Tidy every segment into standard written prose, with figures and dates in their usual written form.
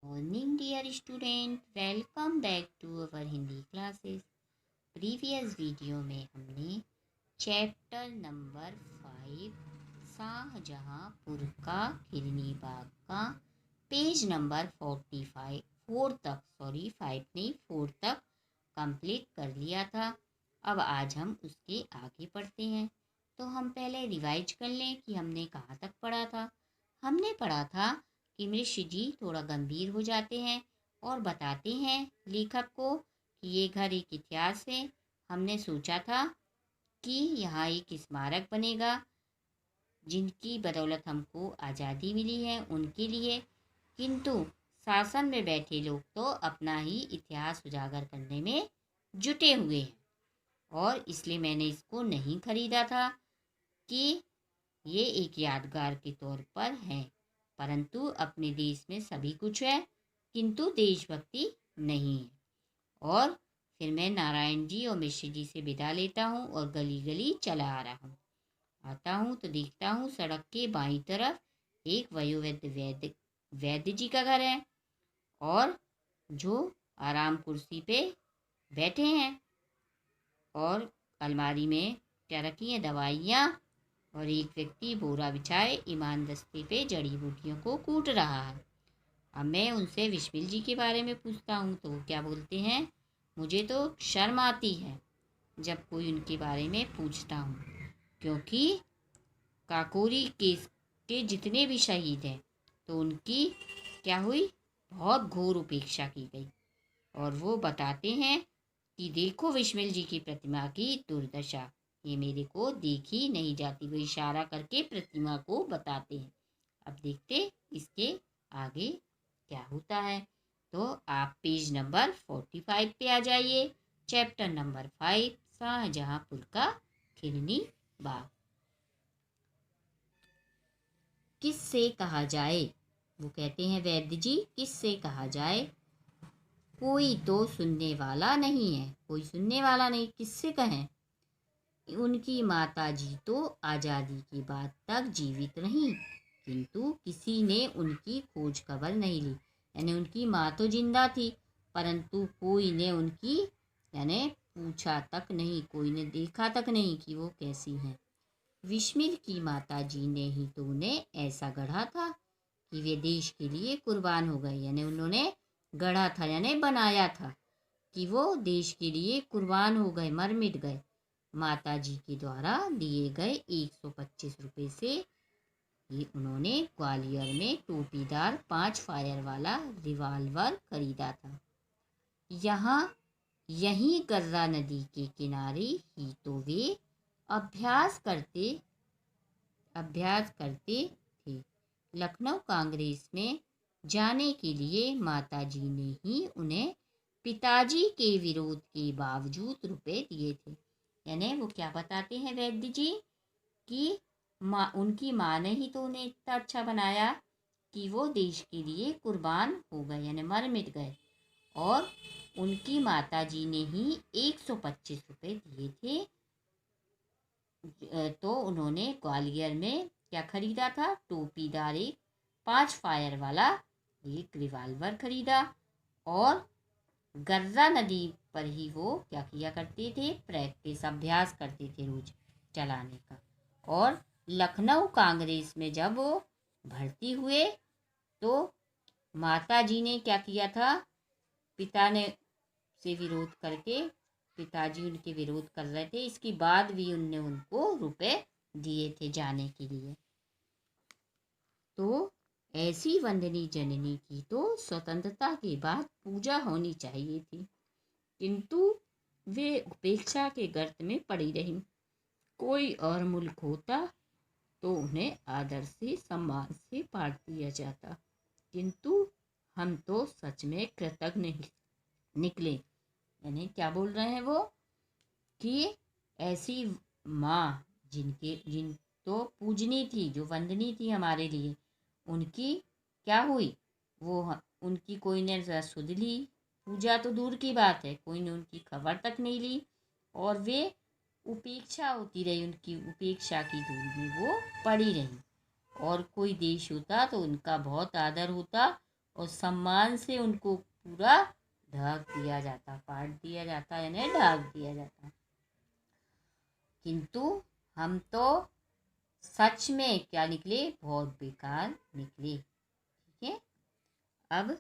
Morning, dear student. Welcome back to our Hindi classes. Previous video में हमने chapter number 5 Shahjahanpur का खिलनी बाग का पेज नंबर 45 4 तक कंप्लीट कर लिया था। अब आज हम उसके आगे पढ़ते हैं। तो हम पहले रिवाइज कर लें कि हमने कहाँ तक पढ़ा था। हमने पढ़ा था कि मृषि जी थोड़ा गंभीर हो जाते हैं और बताते हैं लेखक को कि ये घर एक इतिहास है। हमने सोचा था कि यहाँ एक स्मारक बनेगा जिनकी बदौलत हमको आज़ादी मिली है उनके लिए, किंतु शासन में बैठे लोग तो अपना ही इतिहास उजागर करने में जुटे हुए हैं और इसलिए मैंने इसको नहीं खरीदा था कि ये एक यादगार के तौर पर है। परंतु अपने देश में सभी कुछ है किंतु देशभक्ति नहीं है। और फिर मैं नारायण जी और मिश्र जी से विदा लेता हूँ और गली गली चला आ रहा हूँ। आता हूँ तो देखता हूँ सड़क के बाईं तरफ एक वयोवृद्ध वैद्य जी का घर है और जो आराम कुर्सी पे बैठे हैं और अलमारी में क्या रखी हैं दवाइयाँ, और एक व्यक्ति बोरा बिछाए ईमानदस्ती पे जड़ी बूटियों को कूट रहा है। अब मैं उनसे विस्मिल जी के बारे में पूछता हूँ तो वो क्या बोलते हैं, मुझे तो शर्म आती है जब कोई उनके बारे में पूछता हूँ, क्योंकि काकोरी केस के जितने भी शहीद हैं तो उनकी क्या हुई, बहुत घोर उपेक्षा की गई। और वो बताते हैं कि देखो विस्मिल जी की प्रतिमा की दुर्दशा, ये मेरे को देखी नहीं जाती। वो इशारा करके प्रतिमा को बताते हैं। अब देखते इसके आगे क्या होता है। तो आप पेज नंबर 45 पे आ जाइए। चैप्टर नंबर 5 शाहजहांपुर का खिलनी बाग। किससे कहा जाए, वो कहते हैं वैद्य जी किससे कहा जाए, कोई तो सुनने वाला नहीं है। कोई सुनने वाला नहीं, किससे कहें। उनकी माता जी तो आज़ादी की बात तक जीवित रहीं किंतु किसी ने उनकी खोज खबर नहीं ली। यानी उनकी माँ तो जिंदा थी परंतु कोई ने उनकी यानी पूछा तक नहीं, कोई ने देखा तक नहीं कि वो कैसी हैं। विस्मिल की माता जी ने ही तो उन्हें ऐसा गढ़ा था कि वे देश के लिए कुर्बान हो गए। यानी उन्होंने गढ़ा था यानी बनाया था कि वो देश के लिए कुर्बान हो गए, मर मिट गए। माता जी के द्वारा दिए गए 125 रुपये से ये उन्होंने ग्वालियर में टोपीदार 5 फायर वाला रिवाल्वर खरीदा था। यहाँ यहीं गर्रा नदी के किनारे ही तो वे अभ्यास करते थे। लखनऊ कांग्रेस में जाने के लिए माता जी ने ही उन्हें पिताजी के विरोध के बावजूद रुपए दिए थे। यानी वो क्या बताते हैं वैद्य जी कि उनकी माँ ने ही तो उन्हें इतना अच्छा बनाया कि वो देश के लिए कुर्बान हो गए यानी मर मिट गए। और उनकी माता जी ने ही 125 रुपये दिए थे। तो उन्होंने ग्वालियर में क्या खरीदा था, टोपीदार एक 5 फायर वाला एक रिवाल्वर खरीदा। और गर्रा नदी पर ही वो क्या किया करते थे, प्रैक्टिस अभ्यास करते थे रोज चलाने का। और लखनऊ कांग्रेस में जब वो भर्ती हुए तो माता जी ने क्या किया था, पिता ने से विरोध करके, पिताजी उनके विरोध कर रहे थे, इसके बाद भी उनने उनको रुपए दिए थे जाने के लिए। तो ऐसी वंदनी जननी की तो स्वतंत्रता के बाद पूजा होनी चाहिए थी किंतु वे उपेक्षा के गर्त में पड़ी रही। कोई और मुल्क होता तो उन्हें आदर से सम्मान से पाट दिया जाता किंतु हम तो सच में कृतज्ञ निकले। यानी क्या बोल रहे हैं वो कि ऐसी माँ जिन तो पूजनी थी, जो वंदनी थी हमारे लिए, उनकी क्या हुई, वो उनकी कोई ने सुध ली, पूजा तो दूर की बात है, कोई ने उनकी खबर तक नहीं ली और वे उपेक्षा होती रही, उनकी उपेक्षा की धूल में वो पड़ी रही। और कोई देश होता तो उनका बहुत आदर होता और सम्मान से उनको पूरा ढक दिया जाता, पाट दिया जाता, यानी ढक दिया जाता। किंतु हम तो सच में क्या निकले, बहुत बेकार निकले। ठीक है, अब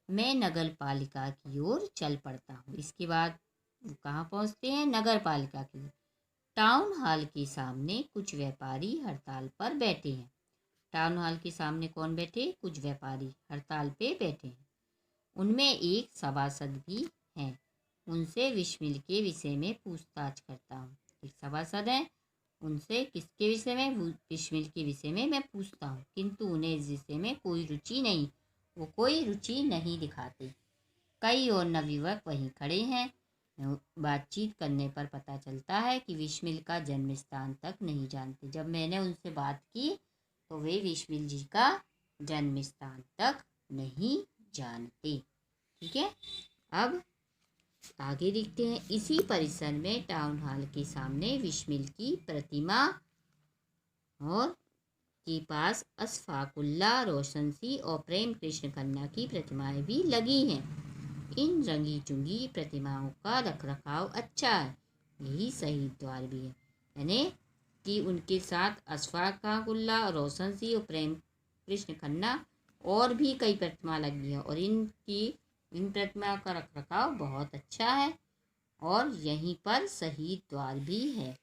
मैं नगर पालिका की ओर चल पड़ता हूँ। इसके बाद कहाँ पहुँचते हैं, नगर पालिका की। टाउन हॉल के सामने कुछ व्यापारी हड़ताल पर बैठे हैं। टाउन हॉल के सामने कौन बैठे, कुछ व्यापारी हड़ताल पे बैठे हैं। उनमें एक सभासद भी हैं। उनसे विस्मिल के विषय में पूछताछ करता हूँ। एक सभासद हैं, उनसे किसके विषय में, विस्मिल के विषय में मैं पूछता हूँ, किंतु उन्हें इस विषय में कोई रुचि नहीं, वो कोई रुचि नहीं दिखाते। कई और नवयुवक वहीं खड़े हैं। बातचीत करने पर पता चलता है कि विस्मिल का जन्म स्थान तक नहीं जानते। जब मैंने उनसे बात की तो वे विस्मिल जी का जन्म स्थान तक नहीं जानते। ठीक है, अब आगे देखते हैं। इसी परिसर में टाउन हॉल के सामने विस्मिल की प्रतिमा और के पास अशफाकुल्ला, रोशन सिंह और प्रेम कृष्ण खन्ना की प्रतिमाएं भी लगी हैं। इन रंगी चुंगी प्रतिमाओं का रखरखाव अच्छा है, यही सही द्वार भी है। यानी कि उनके साथ अशफाकुल्ला, रोशन सिंह और प्रेम कृष्ण खन्ना और भी कई प्रतिमा लगी है, और इन प्रतिमा का रखरखाव बहुत अच्छा है, और यहीं पर शहीद द्वार भी है।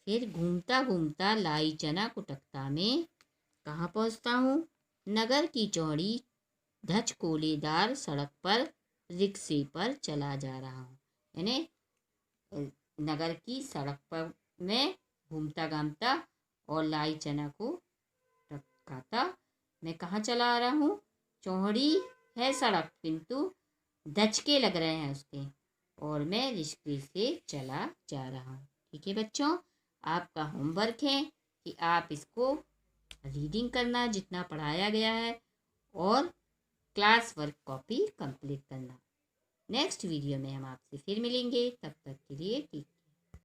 फिर घूमता घूमता लाई चना कुटक्ता में कहाँ पहुँचता हूँ, नगर की चौड़ी धचकोलेदार सड़क पर रिक्शे पर चला जा रहा हूँ। यानी नगर की सड़क पर मैं घूमता घामता और लाई चना को खाता मैं कहाँ चला आ रहा हूँ, चौड़ी है सड़क किंतु धचके लग रहे हैं उसके, और मैं रिक्शे से चला जा रहा हूँ। ठीक है बच्चों, आपका होमवर्क है कि आप इसको रीडिंग करना जितना पढ़ाया गया है, और क्लास वर्क कॉपी कंप्लीट करना। नेक्स्ट वीडियो में हम आपसे फिर मिलेंगे, तब तक के लिए टेक